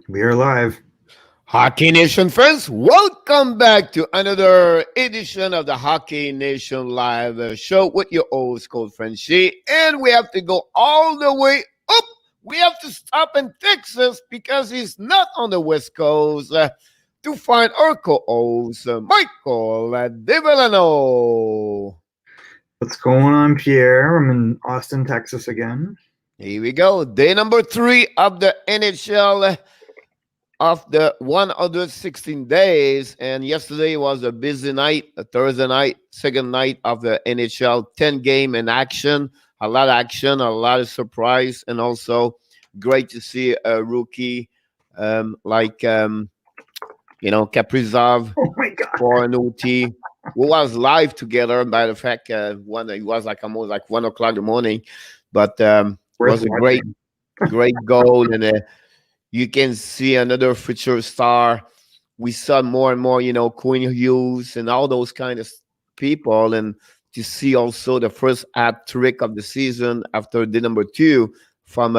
We are live. Hockey Nation fans, welcome back to another edition of the Hockey Nation Live show with your host, Cold Frenchie. And we have to go all the way up. We have to stop in Texas because he's not on the West Coast to find our co-host, Michael DeVillano. What's going on, Pierre? I'm in Austin, Texas again. Here we go. Day number 3 of the NHL. Of the 116 days, and yesterday was a busy night, a Thursday night, second night of the NHL 10 game in action. A lot of action, a lot of surprise, and also great to see a rookie like Kaprizov Oh my God. for an OT. We was live together. By the fact, when it was like almost like 1 o'clock in the morning, but it was a great goal and. You can see another future star. We saw more and more, Quinn Hughes and all those kind of people. And to see also the first hat trick of the season after the number 2 from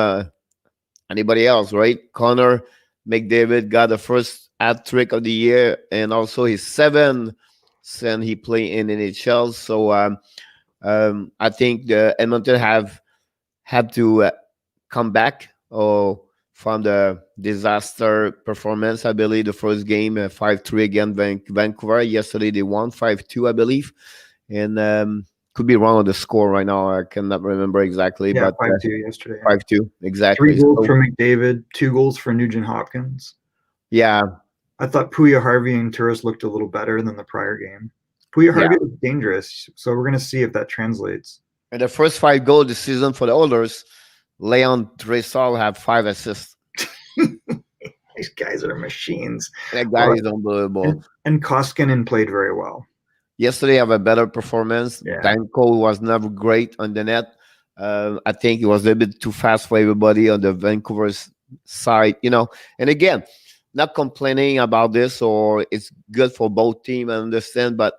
anybody else, right? Connor McDavid got the first hat trick of the year and also his 7th since he played in NHL. So I think the Edmonton have to come back from the disaster performance. I believe the first game 5-3 against Vancouver. Yesterday they won 5-2, I believe, and could be wrong on the score right now. I cannot remember exactly, Yeah, but 5-2 yesterday. 5-2 exactly. 3 goals for McDavid, 2 goals for Nugent Hopkins. Yeah, I thought Puya Harvey and Turris looked a little better than the prior game. Puya Harvey looked dangerous, so we're gonna see if that translates. And the first 5 goals this season for the Oilers, Leon Draisaitl have 5 assists. These guys are machines. That guy is unbelievable. And Koskinen played very well. Yesterday, have a better performance. Yeah. Danko was never great on the net. I think it was a bit too fast for everybody on the Vancouver's side, And again, not complaining about this or it's good for both teams, I understand, but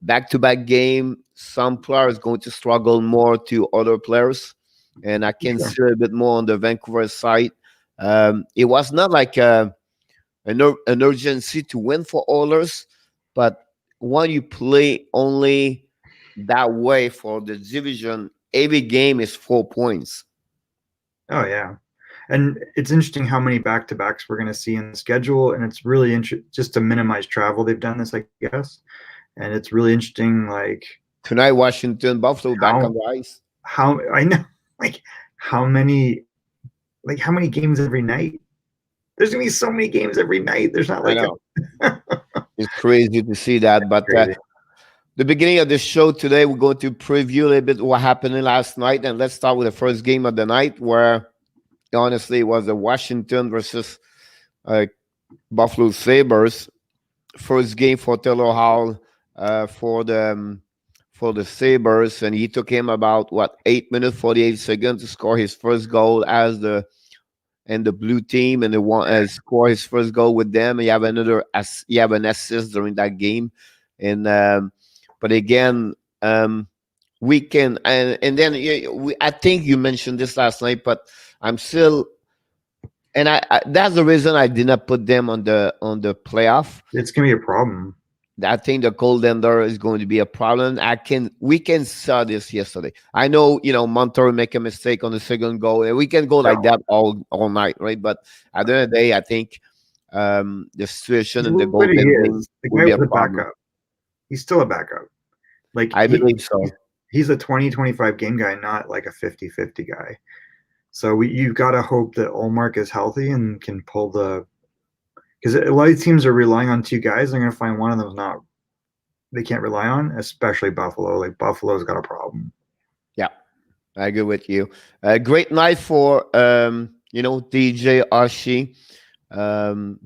back-to-back game, some players going to struggle more to other players. And I can see a bit more on the Vancouver side. It was not like an urgency to win for Oilers, but when you play only that way for the division, every game is 4 points. Oh, yeah. And it's interesting how many back-to-backs we're going to see in the schedule, and it's really interesting just to minimize travel. They've done this, I guess, and it's really interesting. Like tonight, Washington, Buffalo back on the ice. How many games every night? There's gonna be so many games every night. There's not like it's crazy to see that. But the beginning of the show today, we're going to preview a little bit what happened last night, and let's start with the first game of the night, where honestly it was the Washington versus Buffalo Sabres. First game for Taylor Hall for the Sabres, and he took him about 8 minutes 48 seconds to score his first goal as the blue team, and they score his first goal with them. You have an assist during that game, and but again, we can and then I think you mentioned this last night, but I'm still. And I that's the reason I did not put them on the playoff. It's gonna be a problem. I think the goaltender is going to be a problem. We can saw this yesterday. I know, Montour make a mistake on the second goal, and we can go like that all night, right? But at the end of the day, I think the situation and the goaltending will be a problem. Backup. He's still a backup. I believe so. He's a 20-25 game guy, not like a 50-50 guy. So you've got to hope that Ullmark is healthy and can pull the. Because a lot of teams are relying on 2 guys. They're going to find one of them they can't rely on, especially Buffalo. Like Buffalo's got a problem. Yeah, I agree with you. Great night for DJ Oshie.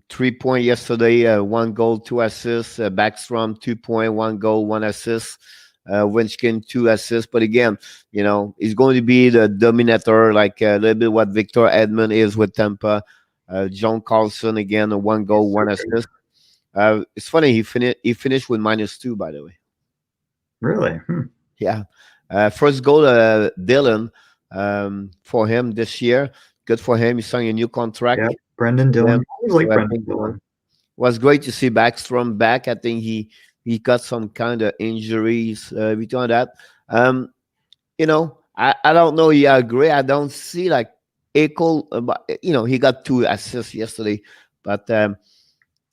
3 point yesterday, 1 goal, 2 assists. Backstrom 2 point, 1 goal, 1 assist. Winchkin 2 assists. But again, he's going to be the dominator, like a little bit what Victor Edmond is with Tampa. John Carlson again, 1 goal, 1 assist. It's funny he finished with -2, by the way. Really? Yeah. First goal, Dylan, for him this year. Good for him. He signed a new contract. Brendan for Dillon. them. I always So like I Brendan think Dillon. was great to see Backstrom back. I think he got some kind of injuries between that. Um, I don't know. Yeah, I agree. I don't see like Eichel. He got 2 assists yesterday, but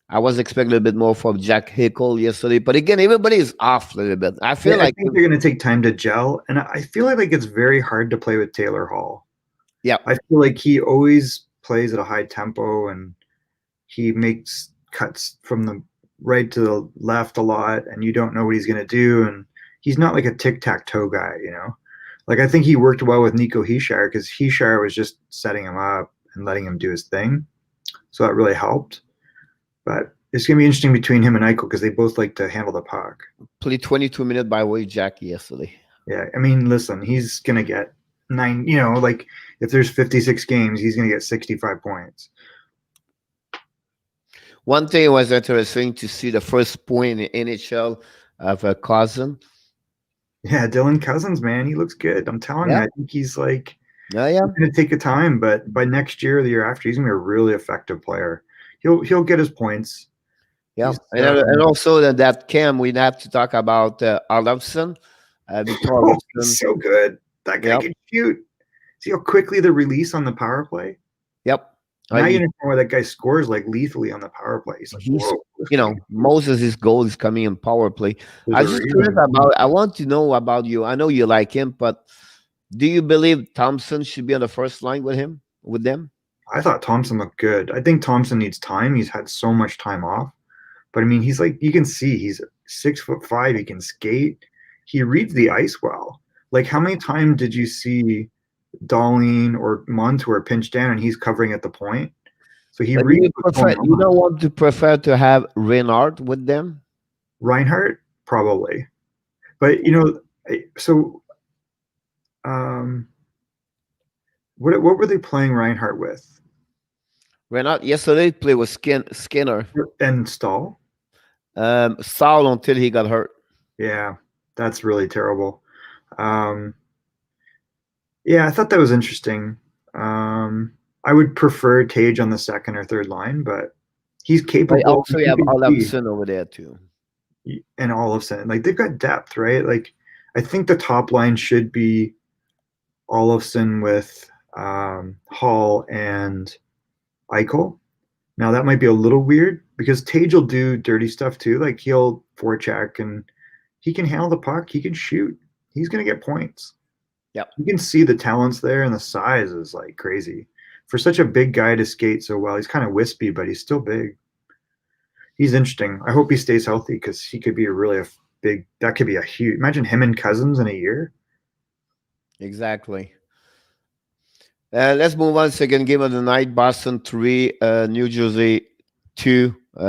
I was expecting a bit more from Jack Hickle yesterday. But again, everybody is off a little bit. I feel I like, think they're going to take time to gel, and I feel like it's very hard to play with Taylor Hall. yeah, I feel like he always plays at a high tempo, and he makes cuts from the right to the left a lot, and you don't know what he's going to do. And he's not like a tic tac toe guy, you know. Like I think he worked well with Nico Heishire because Heishire was just setting him up and letting him do his thing, so that really helped. But it's going to be interesting between him and Eichel because they both like to handle the puck. played 22 minutes by way Jack yesterday. Yeah, I mean, listen, he's going to get 9. You know, like if there's 56 games, he's going to get 65 points. One thing was interesting to see the first point in the NHL of a cousin. Yeah, Dylan Cousins, man, he looks good. I'm telling you, Yeah, I think he's like yeah. he's going to take a time, but by next year or the year after, he's going to be a really effective player. He'll get his points. Yeah, He's and also that Cam, we have to talk about Olofsson, Victor Olofsson. he's so good. That guy Yep. can shoot. See how quickly the release on the power play. Yep. Now you understand why that guy scores like lethally on the power play. He's like, whoa. Moses' goal is coming in power play. There's I a just reason. curious about. I want to know about you. I know you like him, but do you believe Thompson should be on the first line with them? I thought Thompson looked good. I think Thompson needs time. He's had so much time off. But I mean, he's like, you can see he's 6'5". He can skate. He reads the ice well. Like, how many times did you see Darlene or Montour pinch down and he's covering at the point? So he But reads. you don't want to prefer to have Reinhardt with them? Reinhardt, probably. But so what were they playing Reinhardt with? Reinhardt yesterday played with Skinner And Stahl. Saul until he got hurt. Yeah, that's really terrible. Yeah, I thought that was interesting. I would prefer Tage on the second or third line, but he's capable. But also, you have Olofsson over there too, and Olofsson. Like they've got depth, right? Like I think the top line should be Olofsson with Hall and Eichel. Now that might be a little weird because Tage will do dirty stuff too. Like he'll forecheck and he can handle the puck. He can shoot. He's gonna get points. Yep. You can see the talents there, and the size is like crazy for such a big guy to skate so well. He's kind of wispy, but he's still big. He's interesting. I hope he stays healthy because he could be that could be a huge, imagine him and Cousins in a year. Exactly. Let's move on. Second game of the night: Boston 3, New Jersey 2. It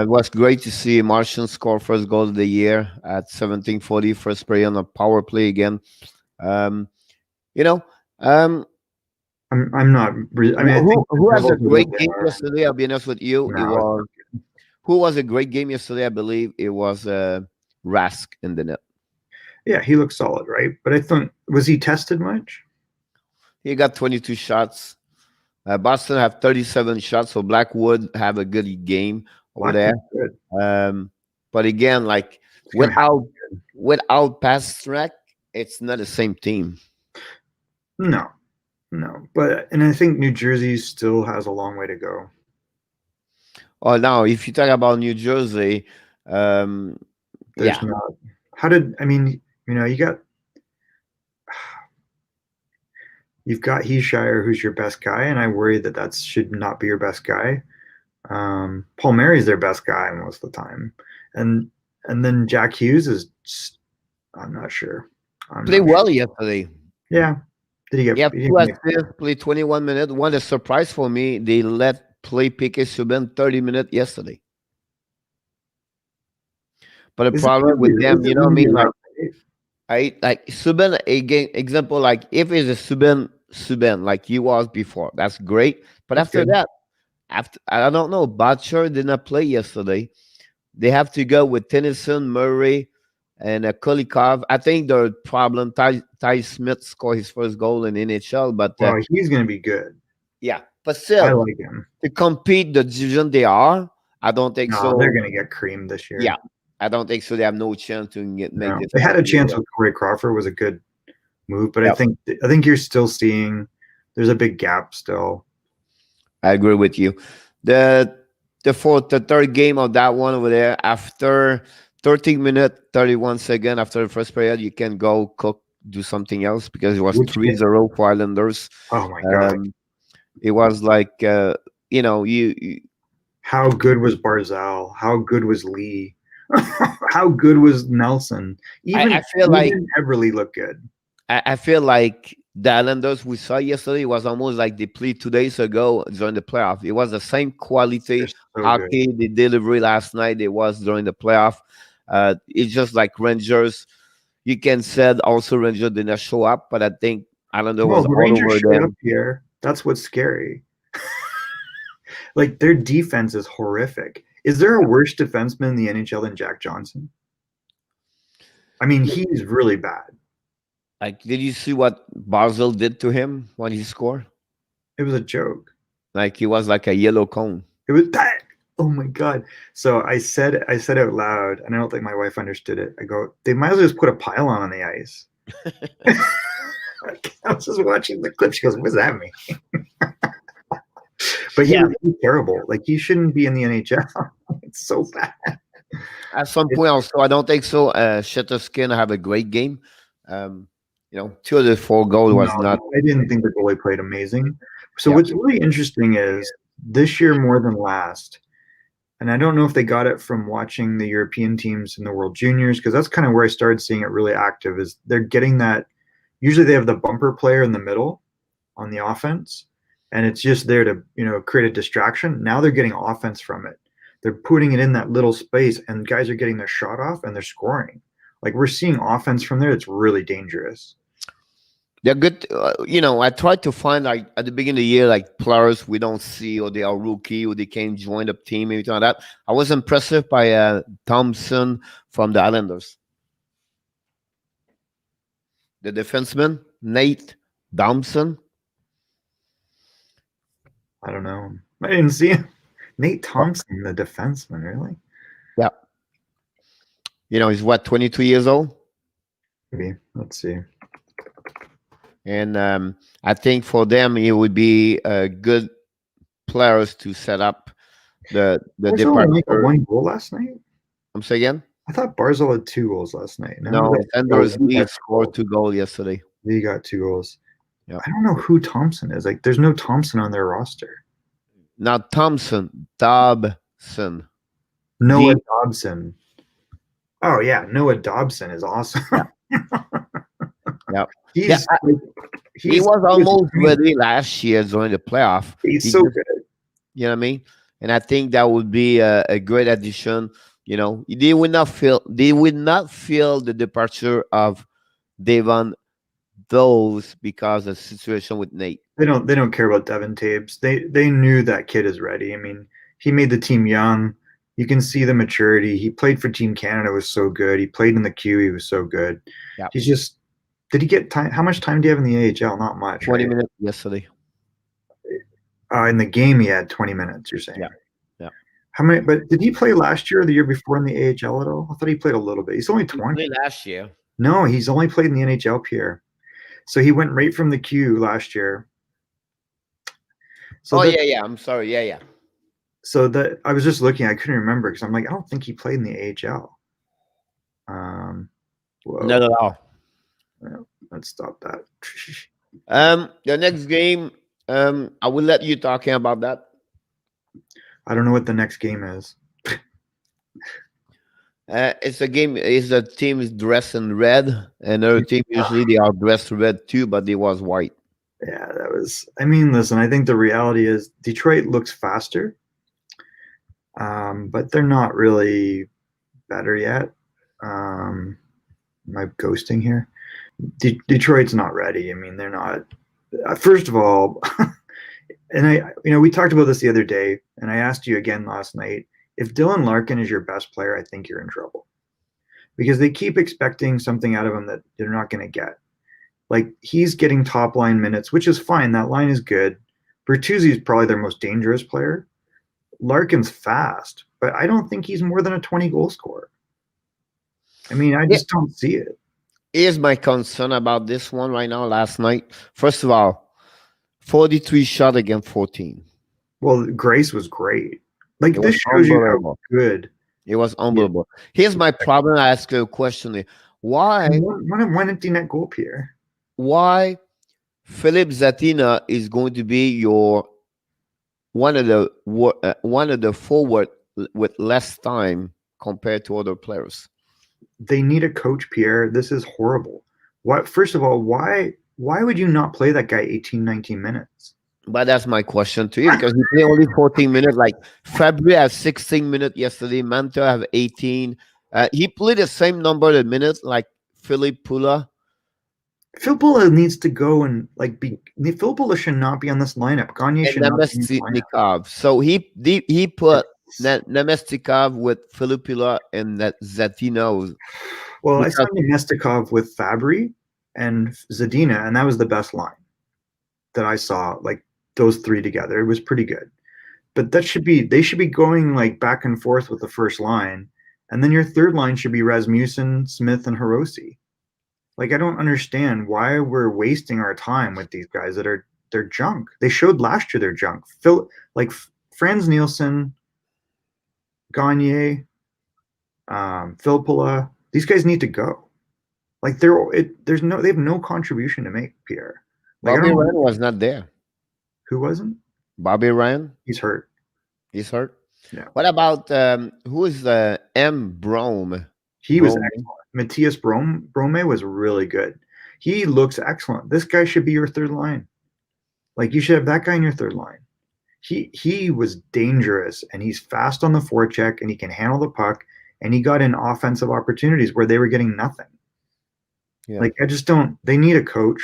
was great to see Martian score first goal of the year at 17:40, first play on a power play again. I'm not. I mean, who has a great game yesterday? I'll be honest with you. Who was a great game yesterday? I believe it was Rask in the net. Yeah, he looked solid, right? But I thought, was he tested much? He got 22 shots. Boston have 37 shots, so Blackwood have a good game over there. But again, like without Pastrnak, it's not the same team. No. But I think New Jersey still has a long way to go. Oh, now if you talk about New Jersey, there's not. You've got Heishire, who's your best guy, and I worry that should not be your best guy. Palmieri's their best guy most of the time, and then Jack Hughes is. I'm not sure. Played well yesterday. Yeah. Did he get? Yeah, played 21 minutes. One a surprise for me. They let play Piquet Subban 30 minutes yesterday. But the problem with them, you know what I mean? Like Subban again. Example, like if it's a Subban like he was before, that's great. But after that, I don't know. Butcher did not play yesterday. They have to go with Tennyson, Murray, and Kulikov. I think the problem, Ty Smith scored his first goal in NHL, but Well, he's going to be good. yeah, but I still, like him. to compete the division they are, I don't think No, so. they're going to get creamed this year. Yeah, I don't think so. They have no chance to make No, this. they had a chance with Corey Crawford, was a good move, but Yep. I think you're still seeing there's a big gap still. I agree with you. The the third game of that one over there, after 13 minutes, 31 seconds after the first period, you can go cook, do something else because it was Which 3-0 for Islanders. Oh my god! It was like you How good was Barzal? How good was Lee? How good was Nelson? I feel like even Everly looked good. I feel like the Islanders we saw yesterday was almost like they played 2 days ago during the playoff. It was the same quality So hockey good. they delivered last night. It was during the playoff. It's just like Rangers. You can said also Rangers did not show up, but I think Islander Well, was the all Rangers over showed up them. here. That's what's scary. Like their defense is horrific. Is there a worse defenseman in the NHL than Jack Johnson? I mean, he's really bad. Like, did you see what Barzil did to him when he scored? It was a joke. Like he was like a yellow cone. It was that. Oh my god! So I said out loud, and I don't think my wife understood it. I go, they might as well just put a pylon on the ice. I was just watching the clip. She goes, "What does that mean?" But he was terrible. Like he shouldn't be in the NHL. It's so bad. At some point, also, I don't think so. Shatterskin have a great game. You know, 2 of the 4 goals was not. I didn't think the goalie played amazing. So Yeah. what's really interesting is this year more than last, and I don't know if they got it from watching the European teams in the World Juniors, because that's kind of where I started seeing it really active, is they're getting that. Usually they have the bumper player in the middle on the offense, and it's just there to, create a distraction. Now they're getting offense from it. They're putting it in that little space, and guys are getting their shot off, and they're scoring. Like we're seeing offense from there. It's really dangerous. They're good. I tried to find like at the beginning of the year, like players we don't see or they are rookie or they can join the team, anything like that. I was impressed by Thompson from the Islanders. The defenseman, Nate Thompson. I don't know. I didn't see him. Nate Thompson, the defenseman, really? Yeah. He's what, 22 years old? Maybe. Let's see. And I think for them, it would be good players to set up the departure. Got 1 goal last night? I'm saying again? I thought Barzal had 2 goals last night. No, Sanders Lee scored 2 goals yesterday. He got 2 goals. Yep. I don't know who Thompson is. Like, there's no Thompson on their roster. Not Thompson, Dobson. Noah Dobson. Oh yeah, Noah Dobson is awesome. Yeah. He was almost ready last year during the playoff. He's so good. You know what I mean? And I think that would be a great addition. They would not feel the departure of Devon those because of the situation with Nate. They don't care about Devin Tabes. They knew that kid is ready. I mean, he made the team young. You can see the maturity. He played for Team Canada, was so good. He played in the Q, he was so good. Yeah. He's just, did he get time? How much time do you have in the AHL? Not much. 20 minutes yesterday. In the game he had 20 minutes, you're saying? Yeah. Yeah. How many? But did he play last year or the year before in the AHL at all? I thought he played a little bit. He's only 20. He played last year. No, he's only played in the NHL, Pierre. So he went right from the Q last year. So yeah. I'm sorry. Yeah. So that I was just looking, I couldn't remember because I'm like, I don't think he played in the AHL. Not at all. No, let's stop that. The next game, I will let you talking about that. I don't know what the next game is. It's a game. It's a team is dressed in red, and another team usually they are dressed red too, but they was white. Yeah, that was. I mean, listen. I think the reality is Detroit looks faster, but they're not really better yet. Am I ghosting here? Detroit's not ready. I mean, they're not. First of all, and we talked about this the other day, and I asked you again last night. If Dylan Larkin is your best player, I think you're in trouble. because they keep expecting something out of him that they're not going to get. Like, he's getting top line minutes, which is fine. That line is good. Bertuzzi is probably their most dangerous player. Larkin's fast, but I don't think he's more than a 20 goal scorer. I mean, I just don't see it. Here's my concern about this one right now. Last night, first of all, 43 shot against 14. Well, Grace was great. Like, this shows you how good. It was unbelievable. Yeah. Here's my problem. I ask you a question. Why? One empty net goal, Pierre. Why Philippe Zadina is going to be your one of the forward with less time compared to other players? They need a coach, Pierre. This is horrible. What? First of all, why would you not play that guy 18, 19 minutes? But that's my question to you, because he played only 14 minutes. Like, Fabry has 16 minutes yesterday. Manta have 18. He played the same number of minutes like Philippe Pula. Phil Pula needs to go and be. Phil Pula should not be on this lineup. Gagne should not be on this lineup. So he put Nemestikov with Philippe Pula and that Zadina. Well, I saw Nemestikov with Fabry and Zadina, and that was the best line that I saw. Like, those three together, it was pretty good. But they should be going like back and forth with the first line, and then your third line should be Rasmussen, Smith, and Hirose. Like, I don't understand why we're wasting our time with these guys that they're junk. They showed last year they're junk. Franz Nielsen, Gagne, Phil Pula, these guys need to go. Like, they have no contribution to make, Pierre. Like, Bobby Ryan was not there. Who wasn't? Bobby Ryan. He's hurt. He's hurt. Yeah. What about who is M. Brome? He was excellent. Matthias Brome was really good. He looks excellent. This guy should be your third line. Like, you should have that guy in your third line. He was dangerous, and he's fast on the forecheck, and he can handle the puck, and he got in offensive opportunities where they were getting nothing. Yeah. Like, they need a coach,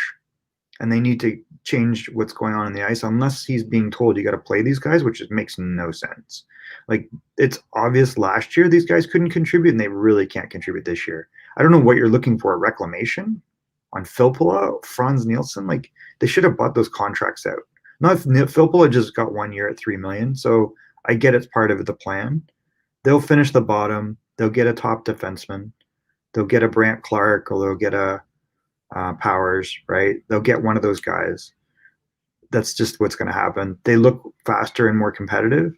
and they need to change what's going on in the ice, unless he's being told you got to play these guys, which makes no sense. Like, it's obvious last year these guys couldn't contribute, and they really can't contribute this year. I don't know what you're looking for, reclamation on Phil Pula, Franz Nielsen. Like, they should have bought those contracts out. Not if Phil Pula just got 1 year at $3 million, so I get it's part of the plan. They'll finish the bottom. They'll get a top defenseman. They'll get a Brandt Clark, or they'll get a Powers, right? They'll get one of those guys. That's just what's going to happen. They look faster and more competitive,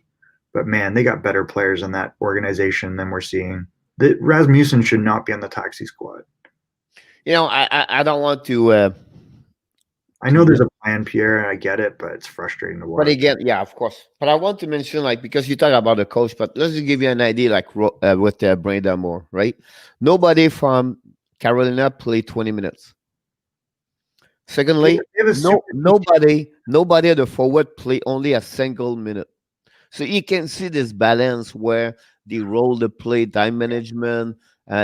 but man, they got better players in that organization than we're seeing. Rasmussen should not be on the taxi squad. I don't want to. I know there's a plan, Pierre, and I get it, but it's frustrating to watch. But again, yeah, of course. But I want to mention, because you talk about the coach, but let's just give you an idea, with Brandon Moore, right? Nobody from Carolina played 20 minutes. Secondly, nobody at the forward play only a single minute. So you can see this balance where they roll the play, time management.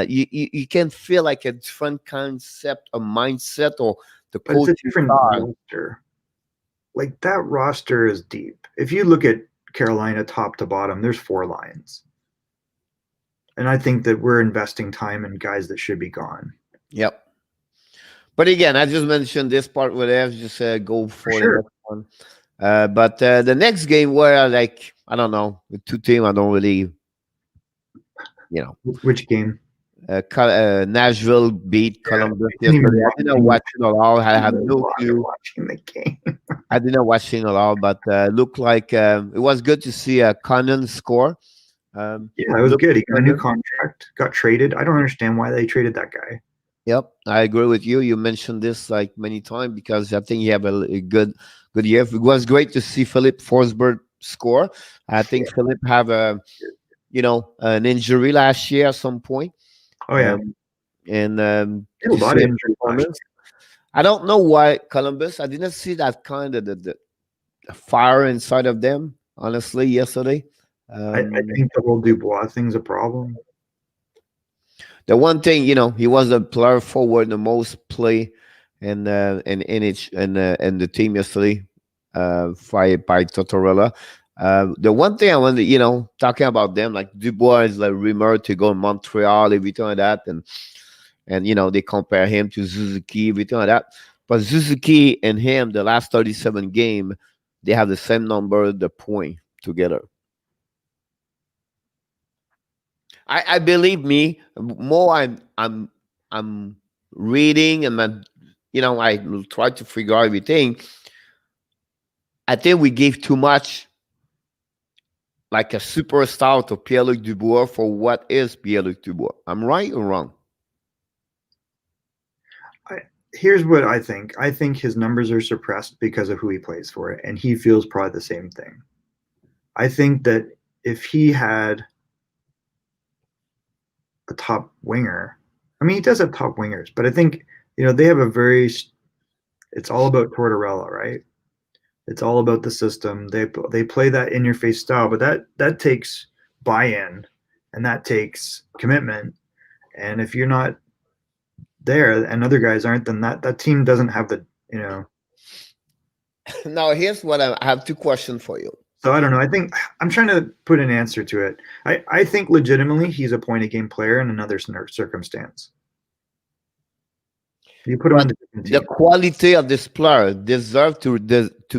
You can feel like a different concept, a mindset, or the coach. It's a different roster. Like, that roster is deep. If you look at Carolina top to bottom, there's 4 lines. And I think that we're investing time in guys that should be gone. Yep. But again, I just mentioned this part where they just go for the next one. But the next game where I don't know, with 2 teams, I don't really, Which game? Nashville beat Columbus yesterday. I didn't watch it at all. I have no clue. Watching the game. I didn't watch it at all, but looked like it was good to see Conan score. Yeah, it was good. He got a new contract, got traded. I don't understand why they traded that guy. Yep, I agree with you. You mentioned this many times, because I think he have a good year. It was great to see Philip Forsberg score. I think Philip have an injury last year at some point. Oh yeah, and a lot of injuries. I don't know why Columbus. I didn't see that kind of the fire inside of them. Honestly, yesterday. I think the whole Dubois thing's a problem. The one thing, he was the player forward the most play in the team yesterday, by Tortorella. The one thing I want to, talking about them, like Dubois is like rumored to go to Montreal, everything like that, and they compare him to Suzuki, everything like that. But Suzuki and him, the last 37 game, they have the same number, the point together. I believe me, more I'm reading and I try to figure out everything. I think we gave too much like a superstar to Pierre-Luc Dubois for what is Pierre-Luc Dubois. I'm right or wrong? Here's what I think. I think his numbers are suppressed because of who he plays for, and he feels probably the same thing. I think that if he had a top winger, I mean, he does have top wingers, but I think they have a very. It's all about Tortorella, right? It's all about the system. They play that in your face style, but that takes buy-in, and that takes commitment. And if you're not there and other guys aren't, then that team doesn't have the. Now here's what I have two questions for you. So I don't know. I think I'm trying to put an answer to it. I think legitimately he's a point a game player in another circumstance. You put him in the quality of this player deserve to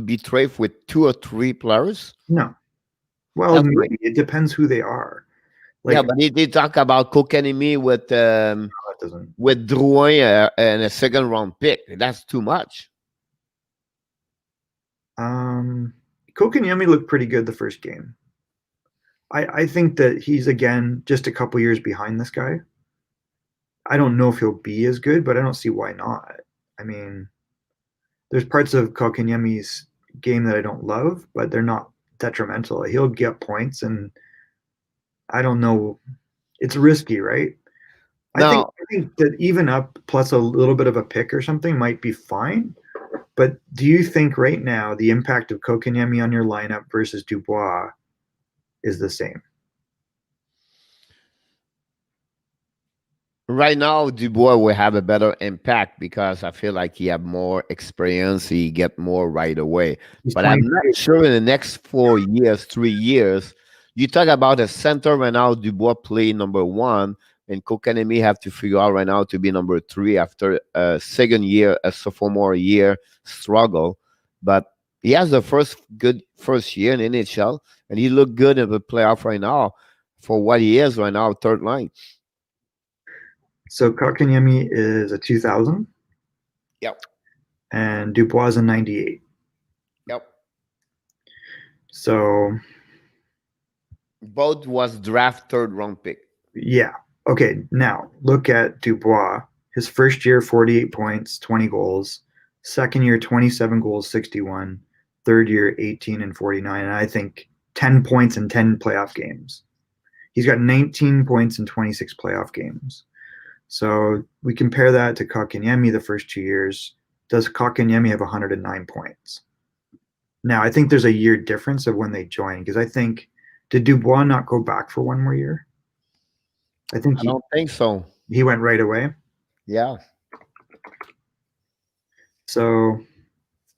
be traded with 2 or 3 players. No, well, maybe. It depends who they are. Like, yeah, but they talk about Kokanemi with Drouin and a second round pick. That's too much. Kokanemi looked pretty good the first game. I think that he's again just a couple years behind this guy. I don't know if he'll be as good, but I don't see why not. I mean, there's parts of Kokanemi's game that I don't love, but they're not detrimental. He'll get points, and I don't know. It's risky, right? I think that even up plus a little bit of a pick or something might be fine. But do you think right now the impact of Kokanemi on your lineup versus Dubois is the same? Right now, Dubois will have a better impact because I feel like he have more experience. He get more right away. But I'm not sure in the next 4 years, 3 years, you talk about a center right now, Dubois play number 1, and Kokanemi have to figure out right now to be number 3 after a second year, a sophomore year struggle. But he has the good first year in NHL, and he looked good in the playoff right now for what he is right now, third line. So Kotkaniemi is a 2000. Yep. And Dubois is a 98. Yep. So both was draft third round pick. Yeah. Okay. Now look at Dubois. His first year, 48 points, 20 goals. Second year, 27 goals, 61. Third year, 18 and 49. And I think 10 points in 10 playoff games. He's got 19 points in 26 playoff games. So we compare that to Kotkaniemi the first 2 years. Does Kotkaniemi have 109 points? Now, I think there's a year difference of when they joined, because I think, did Dubois not go back for one more year? I don't think so. He went right away? Yeah. So,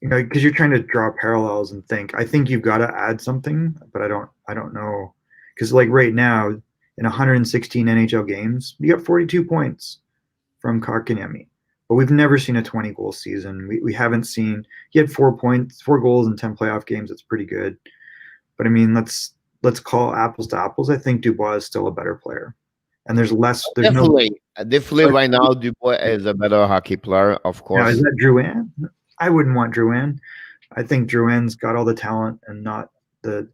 because you're trying to draw parallels and think, I think you've got to add something, but I don't know. Because like right now, in 116 NHL games, you got 42 points from Kotkaniemi. But we've never seen a 20-goal season. We haven't seen. He had 4 goals in 10 playoff games. That's pretty good. But I mean, let's call apples to apples. I think Dubois is still a better player, and there's less. There's definitely right now, Dubois is a better hockey player, of course. Now, is that Drouin? I wouldn't want Drouin. I think Drouin's got all the talent and not the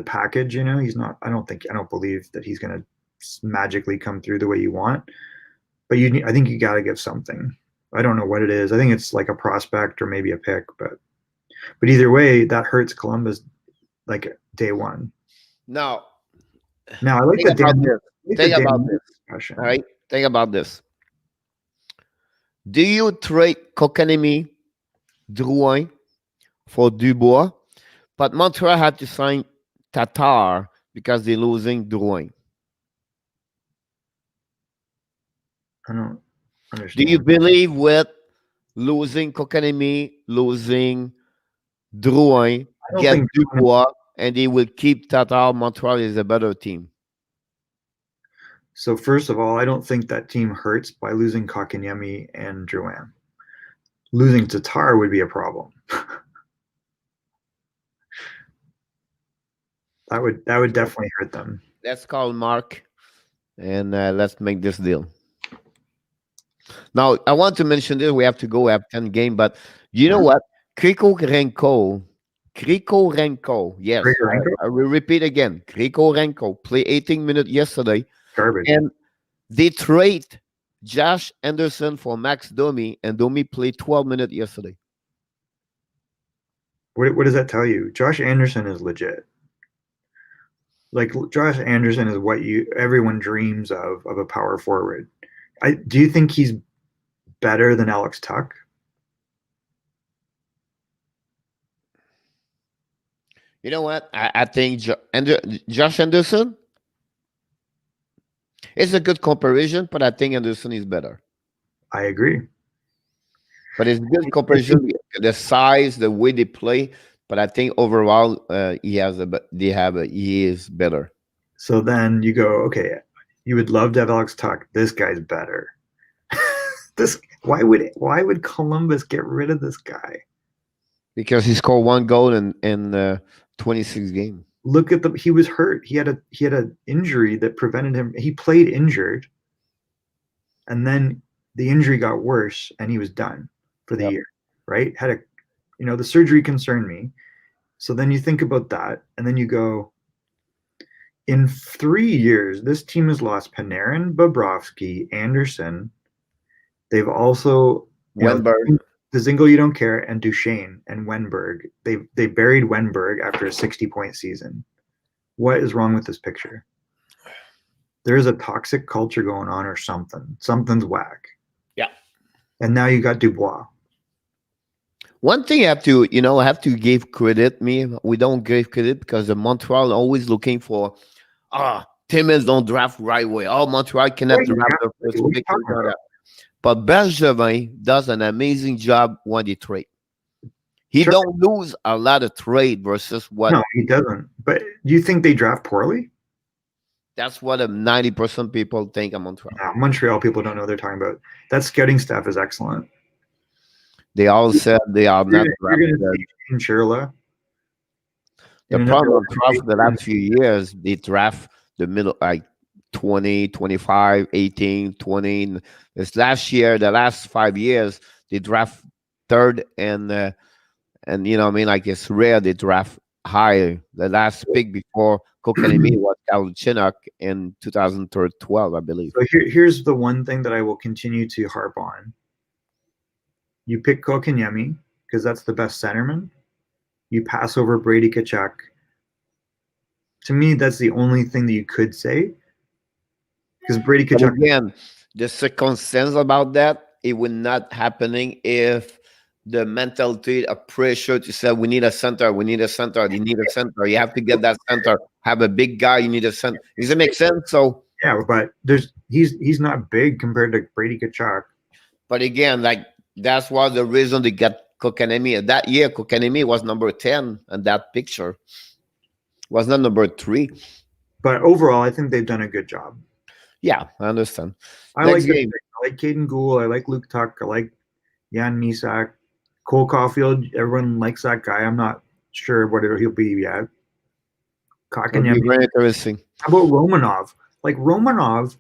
package. He's not. I don't believe that he's going to magically come through the way you want. But I think you got to give something. I don't know what it is. I think it's like a prospect or maybe a pick, but either way, that hurts Columbus like day one. Now I like that. Think about this. All right, think about this. Do you trade Kotkaniemi, Drouin for Dubois? But Montreal had to sign Tatar because they're losing Drouin. I don't understand. Do you believe with losing Kotkaniemi, losing Drouin, I don't get think. Dubois, and they will keep Tatar. Montreal is a better team. So first of all, I don't think that team hurts by losing Kotkaniemi and Drouin. Losing Tatar would be a problem. That would definitely hurt them. Let's call Mark and let's make this deal. Now, I want to mention this. We have to go. We have 10 game, but you know what? Kriko Renko. Yes, I will repeat again. Kriko Renko play 18 minutes yesterday. Garbage. And they trade Josh Anderson for Max Domi, and Domi played 12 minutes yesterday. What does that tell you? Josh Anderson is legit. Like Josh Anderson is what everyone dreams of a power forward. Do you think he's better than Alex Tuch? You know what? I think Josh Anderson is a good comparison, but I think Anderson is better. I agree. But it's good comparison, the size, the way they play. But I think overall, he is better. So then you go, okay, you would love to have Alex Tuch. This guy's better. Why would Columbus get rid of this guy? Because he scored 1 goal in 26 games. Look at he was hurt. He had an injury that prevented him. He played injured, and then the injury got worse, and he was done for the year. Right? The surgery concerned me. So then you think about that, and then you go, in 3 years, this team has lost Panarin, Bobrovsky, Anderson. They've also Wenberg. The Zingle You Don't Care, and Duchesne and Wenberg. They buried Wenberg after a 60-point season. What is wrong with this picture? There is a toxic culture going on or something. Something's whack. Yeah. And now you got Dubois. One thing I have to give credit. We don't give credit because the Montreal always looking for, Timmins don't draft right away. Oh, Montreal cannot draft the first pick. But Bergevin does an amazing job when they trade. He don't lose a lot of trade versus what. No, he doesn't. But do you think they draft poorly? That's what 90% people think of Montreal. No, Montreal people don't know what they're talking about. That scouting staff is excellent. They all said they are not drafted. The problem for the last few years, they draft the middle, like 20, 25, 18, 20. This last year, the last 5 years, they draft third and like it's rare they draft high. The last pick before Kotkaniemi was Galchenyuk in 2012, I believe. So here's the one thing that I will continue to harp on. You pick Kotkaniemi because that's the best centerman. You pass over Brady Tkachuk. To me, that's the only thing that you could say. Because Brady Tkachuk. Again, the circumstance about that, it would not happening if the mentality of pressure to say we need a center, they need a center. You have to get that center. Have a big guy, you need a center. Does it make sense? So yeah, but he's not big compared to Brady Tkachuk. But again, that's why the reason they got Kotkaniemi. That year, Kotkaniemi was number 10, and that picture was not number 3. But overall, I think they've done a good job. Yeah, I understand. I like Caden Gould. I like Luke Tuch. I like Jan Mysak. Cole Caulfield. Everyone likes that guy. I'm not sure what he'll be yet. Kotkaniemi. Very interesting. How about Romanov? Like Romanov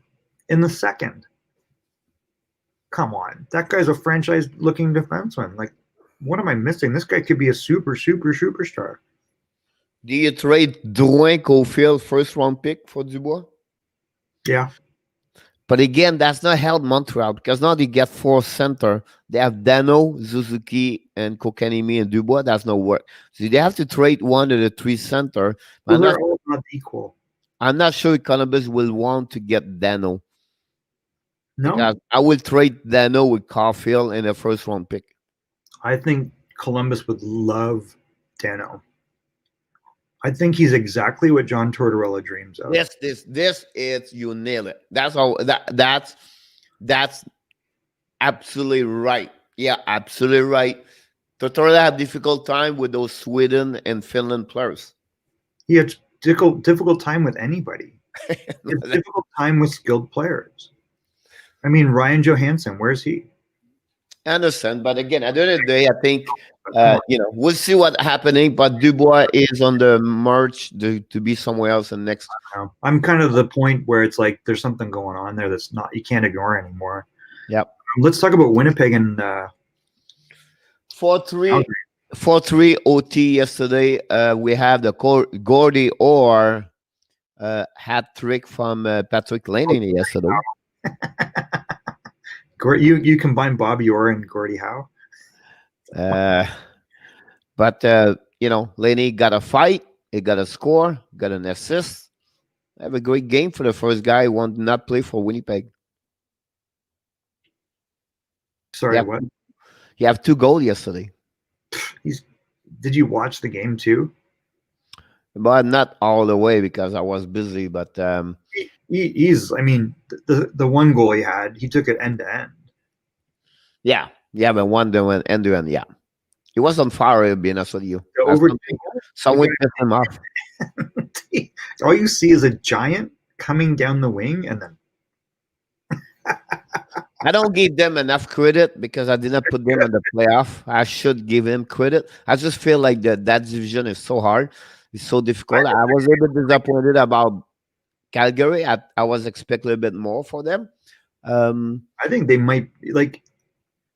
in the second. Come on. That guy's a franchise-looking defenseman. Like, what am I missing? This guy could be a superstar. Do you trade Drouin Caulfield first-round pick for Dubois? Yeah. But again, that's not help Montreal because now they get 4 center. They have Dano, Suzuki, and Kotkaniemi and Dubois. That's no work. So they have to trade one of the 3 center. They're all not equal. I'm not sure Columbus will want to get Dano. No. Because I will trade Dano with Caulfield in a first-round pick. I think Columbus would love Dano. I think he's exactly what John Tortorella dreams of. This is you nail it. That's all. That's absolutely right. Yeah, absolutely right. Tortorella had difficult time with those Sweden and Finland players. He had difficult time with anybody. He had difficult time with skilled players. I mean, Ryan Johansson, where's he? I understand, but again, at the end of the day, I think Come on. we'll see what's happening. But Dubois is on the march to be somewhere else in next. I'm kind of the point where it's like there's something going on there that's not you can't ignore anymore. Yep. Let's talk about Winnipeg and 4-3 OT yesterday. We have the Gordy Orr hat trick from Patrick Laney yesterday. You combine Bobby Orr and Gordie Howe. But Laney got a fight, he got a score, got an assist. Have a great game for the first guy who won not play for Winnipeg. Sorry, what? You have 2 goals yesterday. Did you watch the game too? But not all the way because I was busy. But he's. I mean, the one goal he had, he took it end to end. Yeah, but one to end to end. Yeah, he was on fire. Being honest with you, someone pissed him off. All you see is a giant coming down the wing, and then. I don't give them enough credit because I didn't put them in the playoff. I should give them credit. I just feel like that division is so hard. It's so difficult. I was a bit disappointed about Calgary. I was expecting a bit more for them. I think they might like.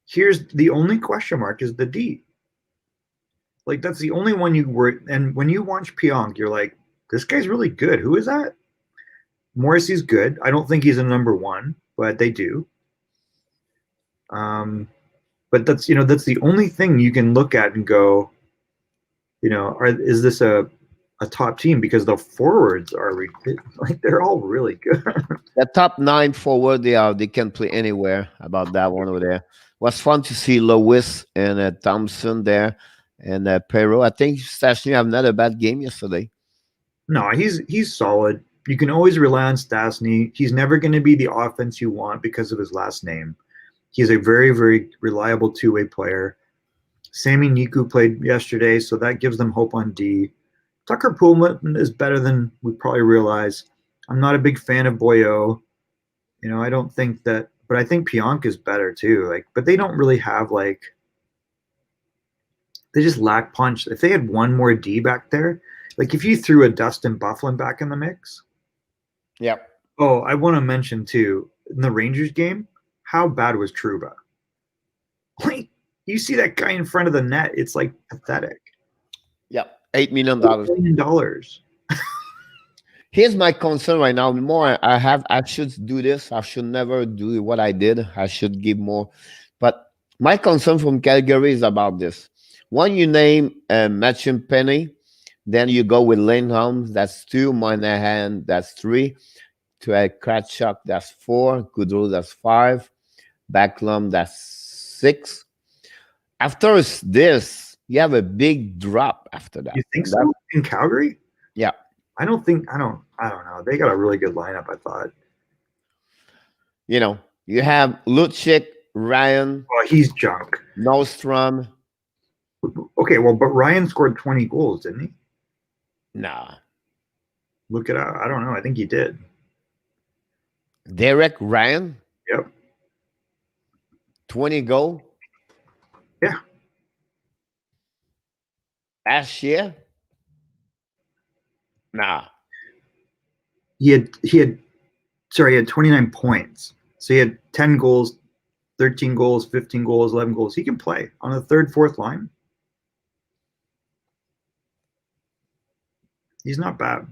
Here's the only question mark is the D. Like that's the only one you were. And when you watch Pionk, you're like, this guy's really good. Who is that? Morrissey's good. I don't think he's a number 1, but they do. But that's the only thing you can look at and go, is this a top team? Because the forwards are like they're all really good. The top 9 forward, they can play anywhere. About that one over there. It was fun to see Lewis and Thompson there and Perrault. I think Stastny have not a bad game yesterday. No, he's solid. You can always rely on Stastny. He's never going to be the offense you want because of his last name. He's a very, very reliable two-way player. Sami Niku played yesterday, so that gives them hope on D. Tucker Poolman is better than we probably realize. I'm not a big fan of Boyo. I don't think that, but I think Pionk is better too. But they don't really have they just lack punch. If they had one more D back there, if you threw a Dustin Byfuglien back in the mix. Yep. Oh, I want to mention too, in the Rangers game, how bad was Trouba? You see that guy in front of the net, it's pathetic. Yep. $8 million. $8 million. Here's my concern right now. The more I should do this. I should never do what I did. I should give more. But my concern from Calgary is about this. When you name Matthew Penny, then you go with Lindholm, that's 2. Moynihan, that's 3. To Kratchuk, that's 4. Goudreau, that's 5. Backlund, that's 6. After this, you have a big drop after that. You think so? In Calgary? Yeah. I don't know. They got a really good lineup, I thought. You have Lucic, Ryan. Oh, he's junk. Nostrom. Okay, well, but Ryan scored 20 goals, didn't he? Nah. Look it up. I don't know. I think he did. Derek Ryan? Yep. 20 goal? Yeah. Last year? Nah. He had 29 points. So he had 10 goals, 13 goals, 15 goals, 11 goals. He can play on the 3rd, 4th line. He's not bad.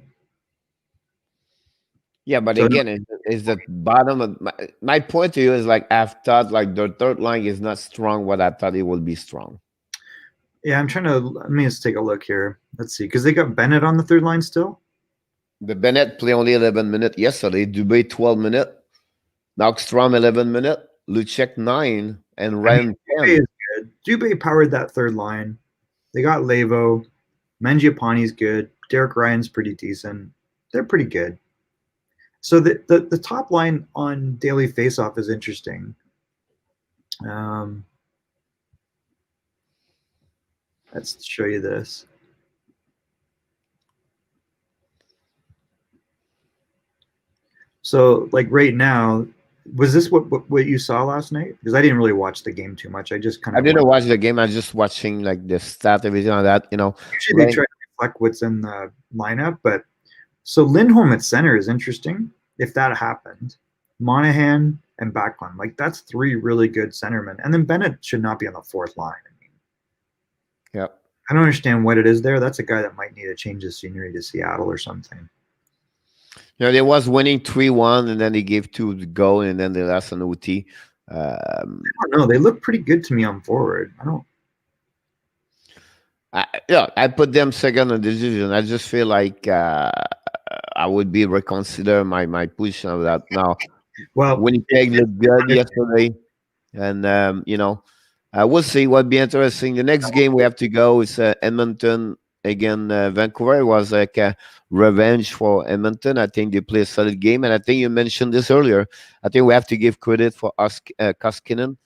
Yeah, but again, is the bottom of my point to you is I've thought the 3rd line is not strong what I thought it would be strong. Yeah, let me just take a look here. Let's see, because they got Bennett on the 3rd line still. The Bennett play only 11 minutes yesterday. Dubé 12 minutes. Knockstrom 11 minutes. Lucic 9 and Ryan 10. Dubé is good. Dubé powered that 3rd line. They got Levo. Mangiapane's good. Derek Ryan's pretty decent. They're pretty good. So the top line on daily faceoff is interesting. Let's show you this. So, like right now, was this what you saw last night? Because I didn't really watch the game too much. I just kind I of went. didn't watch the game. I just watching like the stat, everything like that. Usually they Right? try to reflect what's in the lineup, but so Lindholm at center is interesting. If that happened, Monahan and Backlund, like that's three really good centermen, and then Bennett should not be on the fourth line. I mean, Yeah. I don't understand what it is there. That's a guy that might need to change his scenery to Seattle or something. They was winning 3-1, and then they gave two to go, and then they lost an OT. Um, I don't know. They look pretty good to me on forward. I don't. I put them second on the division. I just feel like I would be reconsider my position of that now. Well, Winnipeg looked good yesterday, and we'll see. What'd be interesting. The next game we have to go is Edmonton again. Vancouver was like a revenge for Edmonton. I think they play a solid game, and I think you mentioned this earlier. I think we have to give credit for us, Koskinen.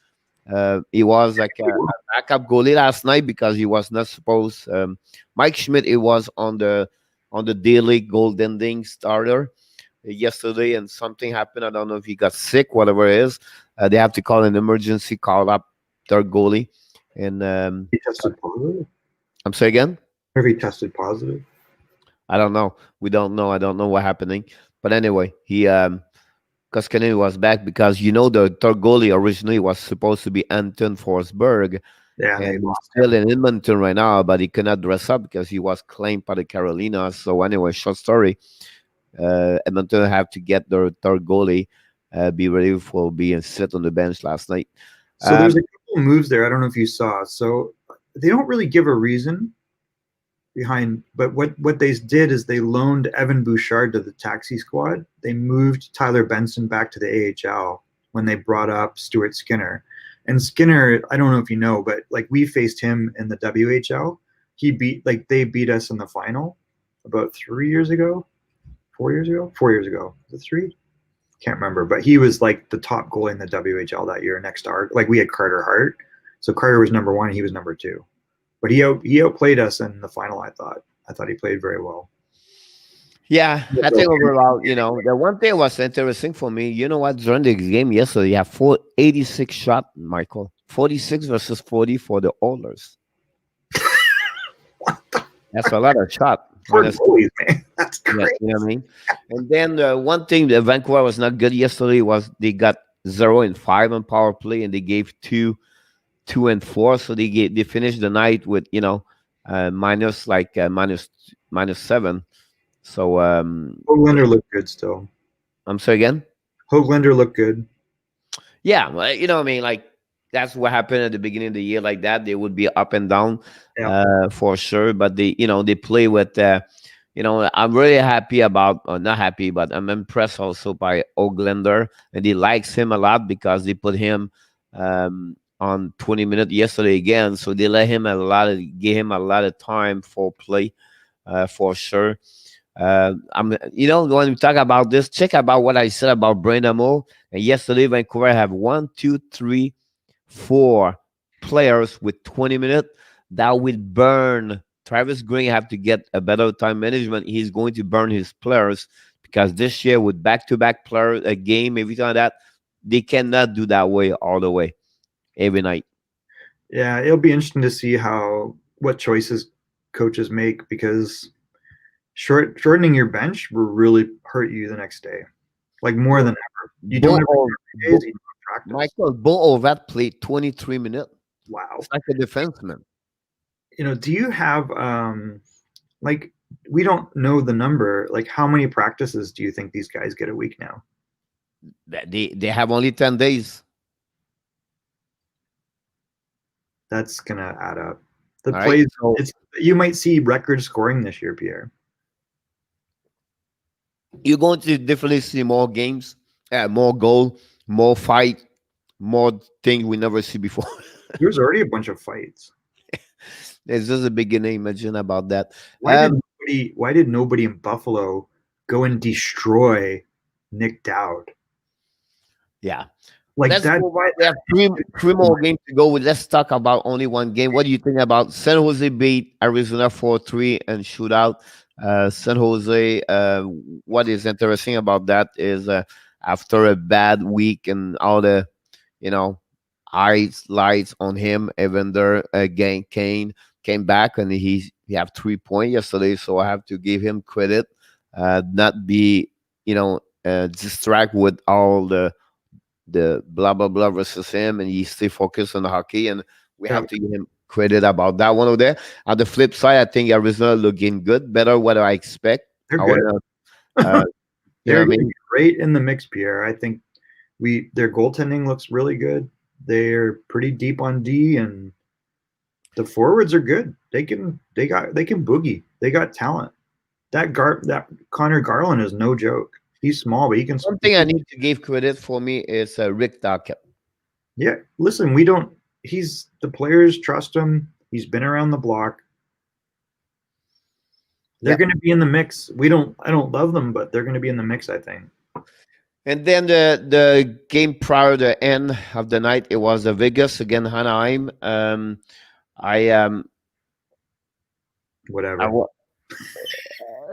He was like a backup goalie last night because he was not supposed. Mike Schmidt, he was on the daily goaltending starter yesterday, and something happened. I don't know if he got sick, whatever it is. They have to call an emergency, call up their goalie. And he tested positive. I'm sorry again. Or if he tested positive. I don't know. We don't know. I don't know what happening. But anyway, he Koskinen was back because the third goalie originally was supposed to be Anton Forsberg, Yeah, and they he's lost still him. in Edmonton right now, but he cannot dress up because he was claimed by the Carolinas. So anyway, short story. Edmonton have to get their third goalie, be ready for being sit on the bench last night. So there's a couple of moves there. I don't know if you saw. So they don't really give a reason behind, but what they did is they loaned Evan Bouchard to the taxi squad. They moved Tyler Benson back to the AHL when they brought up Stuart Skinner. And Skinner, I don't know if you know, but like we faced him in the WHL. They beat us in the final about 3 years ago, 4 years ago, 4 years ago. Is it three? Can't remember, but he was like the top goalie in the WHL that year next to our, like we had Carter Hart. So Carter was number one, he was number two. But he outplayed us in the final, I thought. I thought he played very well. Yeah, I think overall, the one thing was interesting for me. You know what? During the game yesterday, you have 486 shot, Michael. 46 versus 40 for the Oilers. That's a lot of shot. Poor goalies, man. That's Yeah, great. you know what I mean? And then one thing that Vancouver was not good yesterday was they got 0-5 on power play, and they gave 2-4. So they finished the night with minus 7. So Hoglander looked good still. I'm sorry again. Hoglander looked good. Yeah, well, you know what I mean. Like that's what happened at the beginning of the year. Like that, they would be up and down, Yeah. for sure. But they play with. I'm really happy about, or not happy, but I'm impressed also by Oglander, and he likes him a lot because they put him on 20 minutes yesterday again. So they let him give him a lot of time for play, for sure. When we talk about this, check about what I said about Brandon Moore. And yesterday, Vancouver have 1, 2, 3, 4 players with 20 minutes. That will burn. Travis Green have to get a better time management. He's going to burn his players because this year with back-to-back player a game, everything like that, they cannot do that way all the way every night. Yeah, it'll be interesting to see what choices coaches make because shortening your bench will really hurt you the next day, like more than ever. You don't have days, you don't practice. Michael Bo-Ovat played 23 minutes. Wow. It's like a defenseman. Do you have like we don't know the number. Like how many practices do you think these guys get a week now? They have only 10 days. That's gonna add up. The All plays, right, so you might see record scoring this year, Pierre. you're going to definitely see more games, more goal, more fight, more things we never see before. There's already a bunch of fights. It's just a beginning. Imagine about that. Why did nobody in Buffalo go and destroy Nick Dowd? Yeah. Like Let's that's move why on. We have three more games to go. Let's talk about only one game. What do you think about San Jose beat Arizona 4-3 and shootout? San Jose. What is interesting about that is after a bad week and all the you know eyes lights on him, Evander again Kane came back and he have 3 points yesterday. So I have to give him credit. Not be distract with all the blah blah blah versus him, and he stay focused on the hockey, and we yeah, have to give him credit about that one over there. On the flip side, I think Arizona looking good, better what I expect. they're I good. wanna, uh, you know They're what I gonna mean? be great in the mix, Pierre. I think their goaltending looks really good. They're pretty deep on D, and the forwards are good. They can boogie. They got talent. That Connor Garland is no joke. He's small, but he can. One thing I need to give credit for me is Rick Dockett. Yeah, listen, we don't. He's the players trust him. He's been around the block. They're Yeah, going to be in the mix. We don't. I don't love them, but they're going to be in the mix. I think. and then the game prior to the end of the night, it was Vegas against Anaheim. I I Whatever. wa-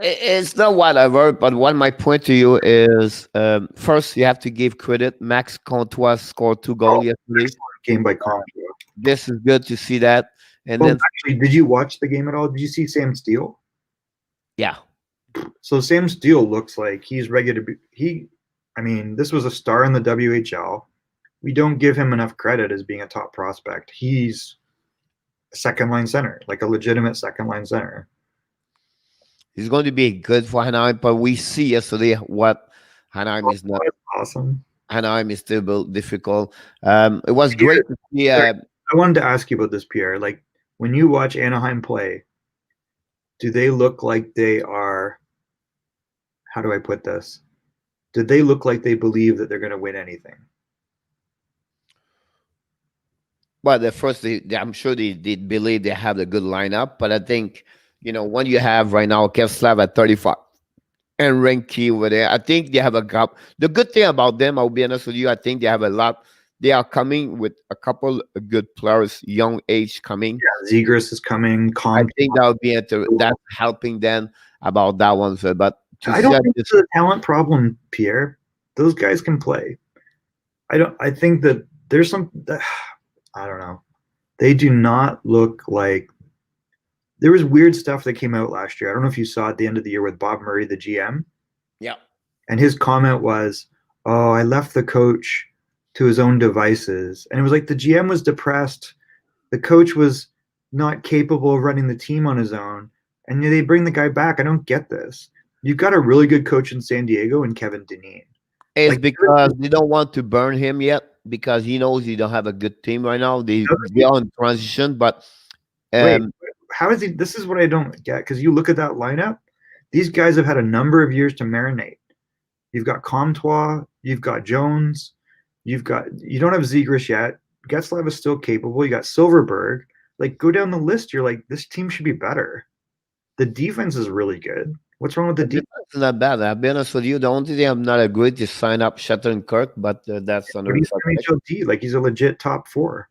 It's not whatever, but what my point to you is first you have to give credit. Max Comtois scored 2 goals Oh, yesterday. excellent game by Comp. This is good to see that. And Well, then actually, did you watch the game at all? Did you see Sam Steele? yeah, So Sam Steele looks like he's ready to be. I mean, this was a star in the WHL. We don't give him enough credit as being a top prospect. He's a second line center, like a legitimate second line center. he's going to be good for Anaheim, but we see yesterday what Anaheim is not. That's awesome. Anaheim is still difficult. It was Pierre, great to see. I wanted to ask you about this, Pierre. Like when you watch Anaheim play, do they look like they are? How do I put this? Do they look like they believe that they're going to win anything? But the first, I'm sure they believe they have a good lineup. But I think when you have right now Kevslav at 35 and Renki over there, I think they have a gap. The good thing about them, I'll be honest with you, I think they have a lot. They are coming with a couple of good players, young age coming. Yeah, Zegras is coming. I think that would be that's helping them about that one. So, but I don't think it's a talent problem, Pierre. Those guys can play. I think that there's some. I don't know. They do not look like. There was weird stuff that came out last year. I don't know if you saw at the end of the year with Bob Murray, the GM. Yeah. And his comment was, "Oh, I left the coach to his own devices," and it was like the GM was depressed. The coach was not capable of running the team on his own, and they bring the guy back. I don't get this. You've got a really good coach in San Diego and Kevin Dineen. It's because they don't want to burn him yet because he knows he don't have a good team right now. They are in transition, but wait, how is he? This is what I don't get because you look at that lineup. These guys have had a number of years to marinate. You've got Comtois, you've got Jones, you don't have Zegras yet. Getzlav is still capable. You got Silverberg. Like go down the list. You're like this team should be better. The defense is really good. What's wrong with the defense? It's not bad. I'll be honest with you. The only thing I'm not agreed to sign up Shattenkirk, but that's another subject. NHL like he's a legit top 4.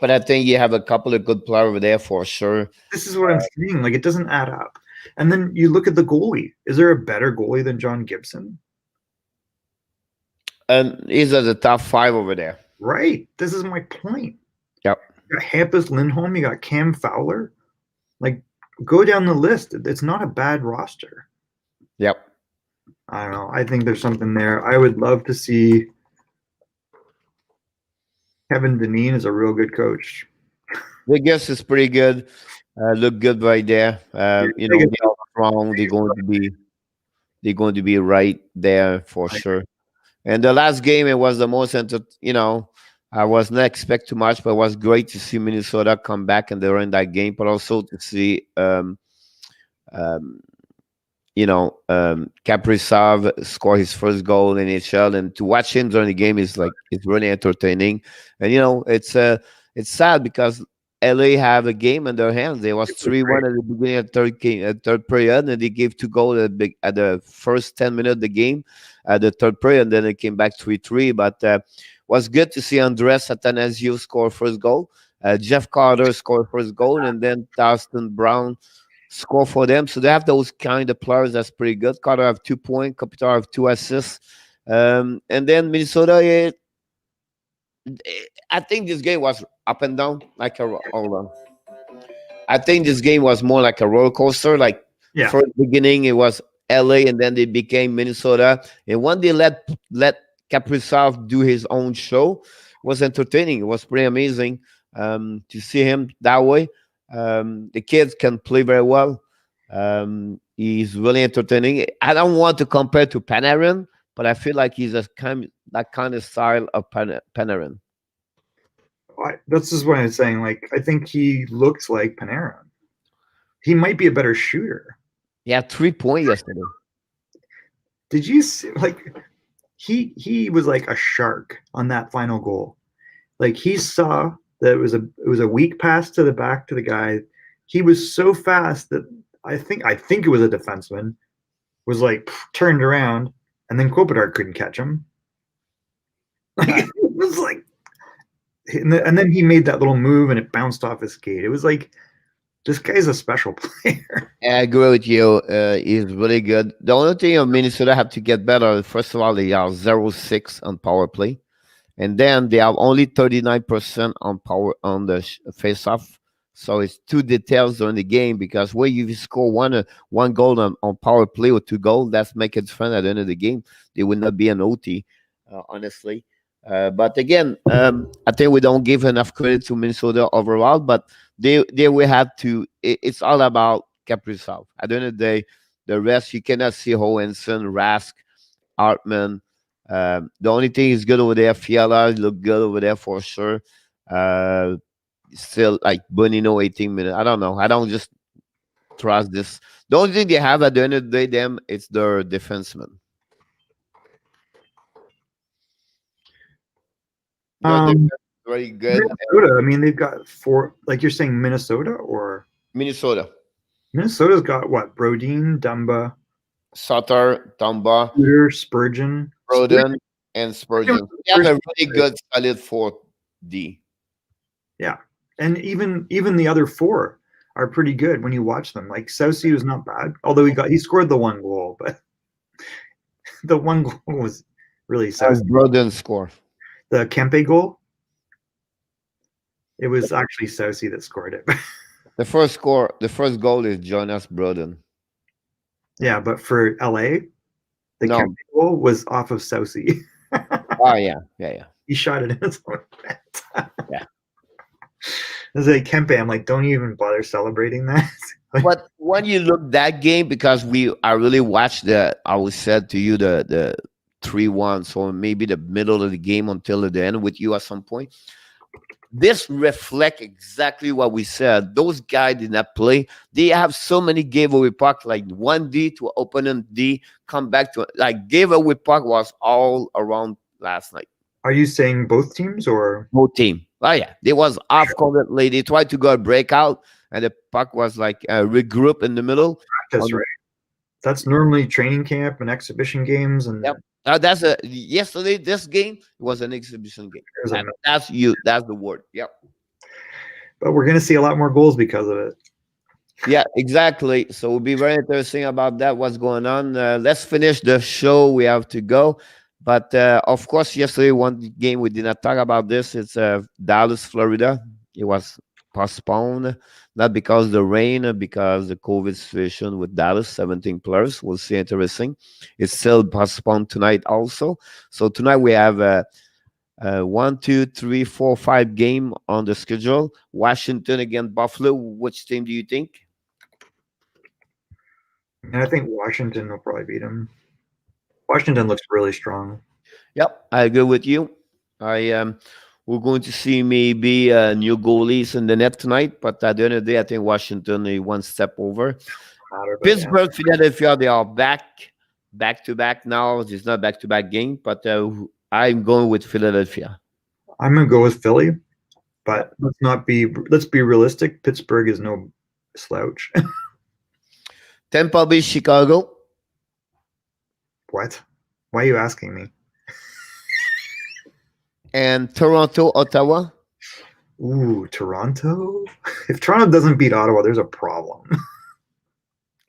But I think you have a couple of good players over there for sure. This is what I'm saying. Like it doesn't add up. And then you look at the goalie. Is there a better goalie than John Gibson? And he's at the top 5 over there. Right. This is my point. Yep. You got Hampus Lindholm. You got Cam Fowler. Like go down the list. It's not a bad roster. Yep. I don't know. I think there's something there. I would love to see Kevin Dineen is a real good coach. Vegas is pretty good. Look good right there. They're strong. They're going to be right there for sure. And the last game, it was the most I was not expect too much, but it was great to see Minnesota come back and they were in that game, but also to see Kaprizov score his first goal in NHL, and to watch him during the game is it's really entertaining. And it's sad because LA have a game in their hands. It was It was 3-1 great. at the beginning of third period, and they gave 2 goals at the first 10 minutes of the game, at the third period, and then it came back 3-3. But was good to see Andres Atanasio score first goal. Jeff Carter scored first goal, and then Dustin Brown score for them. So they have those kind of players that's pretty good. Carter have 2 points, Kopitar have 2 assists. And then Minnesota, I think this game was up and down like a all. I think this game was more like a roller coaster. Like Yeah. first beginning, it was LA, and then they became Minnesota. And when they let Kaprizov do his own show, it was entertaining. It was pretty amazing to see him that way. The kids can play very well. He's really entertaining. I don't want to compare to Panarin, but I feel like he's that kind of style of Panarin. That's just what I'm saying. Like, I think he looks like Panarin. He might be a better shooter. He had 3 points yesterday. Did you see? Like, he was like a shark on that final goal. Like, he saw that it was a weak pass to the back to the guy. He was so fast that I think it was a defenseman was like turned around, and then Kopitar couldn't catch him. Like, it was like. And then he made that little move and it bounced off his skate. It was like, this guy's a special player. I agree with you. He's really good. The only thing of Minnesota have to get better, first of all, they are 0-6 on power play. And then they have only 39% on power on the face-off. So it's 2 details during the game, because where you score one goal on power play or 2 goals, that's make it fun at the end of the game. They would not be an OT, honestly. But again, I think we don't give enough credit to Minnesota overall, but they will have to. It's all about Kaprizov. At the end of the day, the rest you cannot see Hohenson, Rask, Hartman. The only thing is good over there. Fiala look good over there for sure. Still like Bonino 18 minutes. I don't know. I don't just trust this. The only thing they have at the end of the day, it's their defensemen. Very good. Minnesota. I mean, they've got 4. Like, you're saying Minnesota or Minnesota. Minnesota's got what? Brodin, Dumba, Sutter, Dumba, Spurgeon, Broden, and Spurgeon. They have a really good solid 4D. Yeah, and even the other 4 are pretty good when you watch them. Like, Soucy was not bad, although he scored the 1 goal, but the 1 goal was really Soucy. Broden score. The Kempe goal, it was actually Soucy that scored it. The first goal is Jonas Broden. Yeah, but for LA, the Kempe goal was off of Soucy. Oh yeah. He shot it in his own net. Yeah. I was like, Kempe, I'm like, don't even bother celebrating that. But when you look that game, because I really watched I was said to you the 3-1, so maybe the middle of the game until the end with you at some point. This reflect exactly what we said. Those guys did not play. They have so many giveaway puck, like 1D to opponent D, come back to like giveaway puck was all around last night. Are you saying both teams or both team? Oh yeah, they was off completely. They tried to go breakout, and the puck was like regroup in the middle. That's right. That's normally training camp and exhibition games, and yep. Yesterday. This game was an exhibition game. That's the word. Yep. But we're gonna see a lot more goals because of it. Yeah, exactly. So it'll be very interesting about that. What's going on? Let's finish the show. We have to go. But of course, yesterday one game we did not talk about this. It's Dallas, Florida. It was postponed, not because of the rain, because the COVID situation with Dallas, 17 players. We'll see. Interesting. It's still postponed tonight also. So tonight we have 1, 2, 3, 4, 5 game on the schedule. Washington against Buffalo. Which team do you think? And I think Washington will probably beat them. Washington looks really strong. Yep, I agree with you. We're going to see maybe new goalies in the net tonight, but at the end of the day, I think Washington is one step over. Pittsburgh, Philadelphia, they are back to back now. It's not back to back game, but I'm going with Philadelphia. I'm going to go with Philly, But let's be realistic. Pittsburgh is no slouch. Tampa Bay, Chicago. What? Why are you asking me? And Toronto, Ottawa. Ooh, Toronto? If Toronto doesn't beat Ottawa, there's a problem.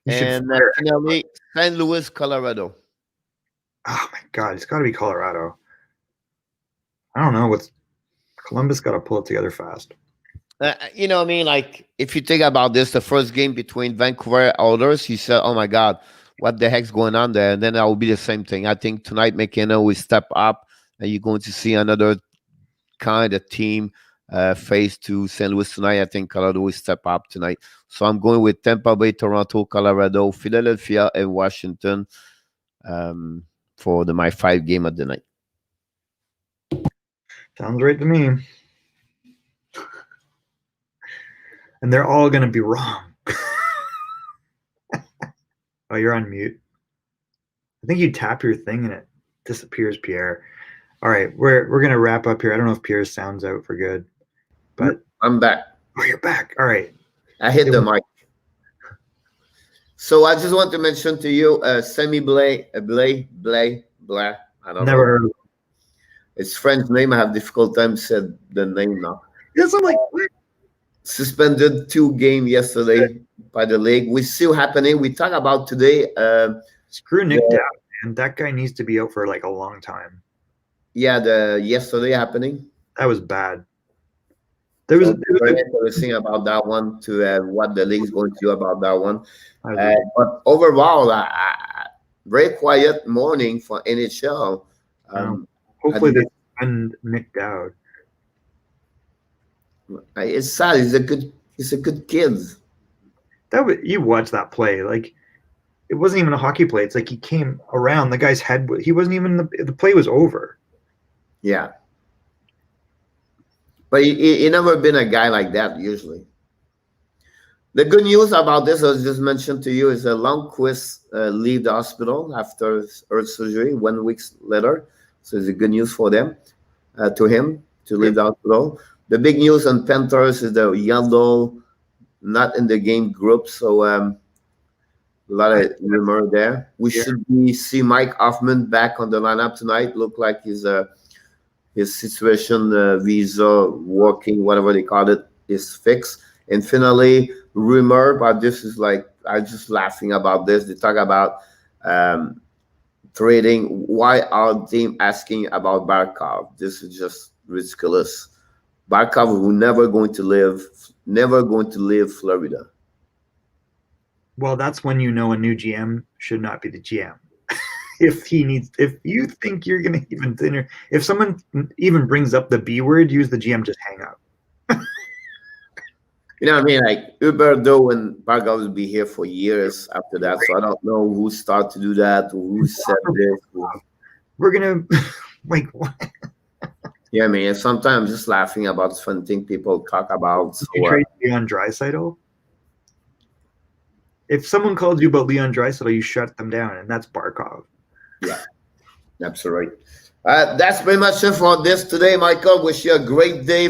And finally, St. Louis, Colorado. Oh my God, it's got to be Colorado. I don't know what's Columbus got to pull it together fast. You know what I mean? Like, if you think about this, the first game between Vancouver and Oilers, you said, oh my God, what the heck's going on there? And then that will be the same thing. I think tonight McKenna will step up, and you're going to see another kind of team face to St. Louis tonight. I think Colorado will step up tonight. So I'm going with Tampa Bay, Toronto, Colorado, Philadelphia, and Washington for my 5 game of the night. Sounds right to me. And they're all going to be wrong. Oh, you're on mute. I think you tap your thing and it disappears, Pierre. All right, we're going to wrap up here. I don't know if Pierre's sound's out for good, but I'm back. Oh, you're back. All right. I hit the mic. So I just want to mention to you, Sammy Blay. I don't Never know. heard of it. It's French name. I have difficult time said the name now. Yes, I'm like, what? Suspended 2 games yesterday by the league. We still happening. We talk about today. Screw Nick Dowd, man. That guy needs to be out for like a long time. Yeah, the yesterday happening. That was bad. There was very interesting about that one to what the league's going to do about that one. But overall, very quiet morning for NHL. Hopefully they end Nick Dowd. It's sad. He's a good kid. You watch that play, like it wasn't even a hockey play. It's like he came around the guy's head. He wasn't even the play was over. Yeah, but he never been a guy like that usually. The good news about this, I just mentioned to you, is that Lundqvist leave the hospital after earth surgery 1 week later. So it's a good news for them, to him, to leave the hospital. The big news on Panthers is the Yandel not in the game group. So a lot of rumor there. We should see Mike Hoffman back on the lineup tonight. Look like his situation, visa, working, whatever they call it, is fixed. And finally, rumor, but this is like, I'm just laughing about this. They talk about trading. Why are team asking about Barkov? This is just ridiculous. Barkov will never going to leave Florida. Well, that's when you know a new GM should not be the GM. If you think you're going to even dinner, if someone even brings up the B word, use the GM, just hang up. You know what I mean? Like Huberdeau and Barkov will be here for years after that. So I don't know who started to do that, or who said this. We're going to, like, what? Yeah, I mean, sometimes just laughing about fun thing people talk about. So, you trade Leon Draisaitl? If someone calls you about Leon Draisaitl, you shut them down, and that's Barkov. Yeah, absolutely. That's pretty much it for this today, Michael. Wish you a great day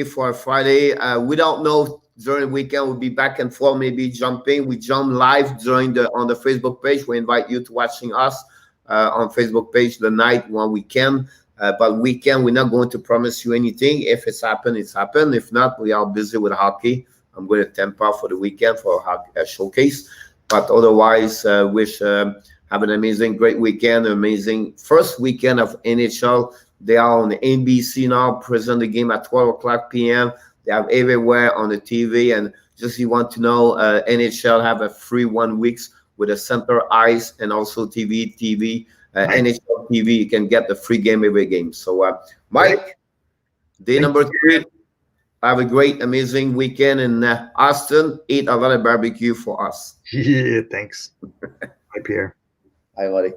for Friday. We don't know during the weekend. We'll be back and forth, maybe jumping. We jump live on the Facebook page. We invite you to watching us on Facebook page the night when we can. But weekend, we're not going to promise you anything. If it's happened, it's happened. If not, we are busy with hockey. I'm going to Tampa for the weekend for a showcase. But otherwise, wish have an amazing, great weekend, amazing first weekend of NHL. They are on the NBC now, present the game at 12 o'clock p.m. They have everywhere on the TV. And just you want to know, NHL have a free 1 week with a center ice and also TV, NHL TV. You can get the free game every game. So, Mike, day number 3. Have a great, amazing weekend in Austin. Eat a lot of barbecue for us. Yeah, thanks. Bye, Pierre. Hi, buddy.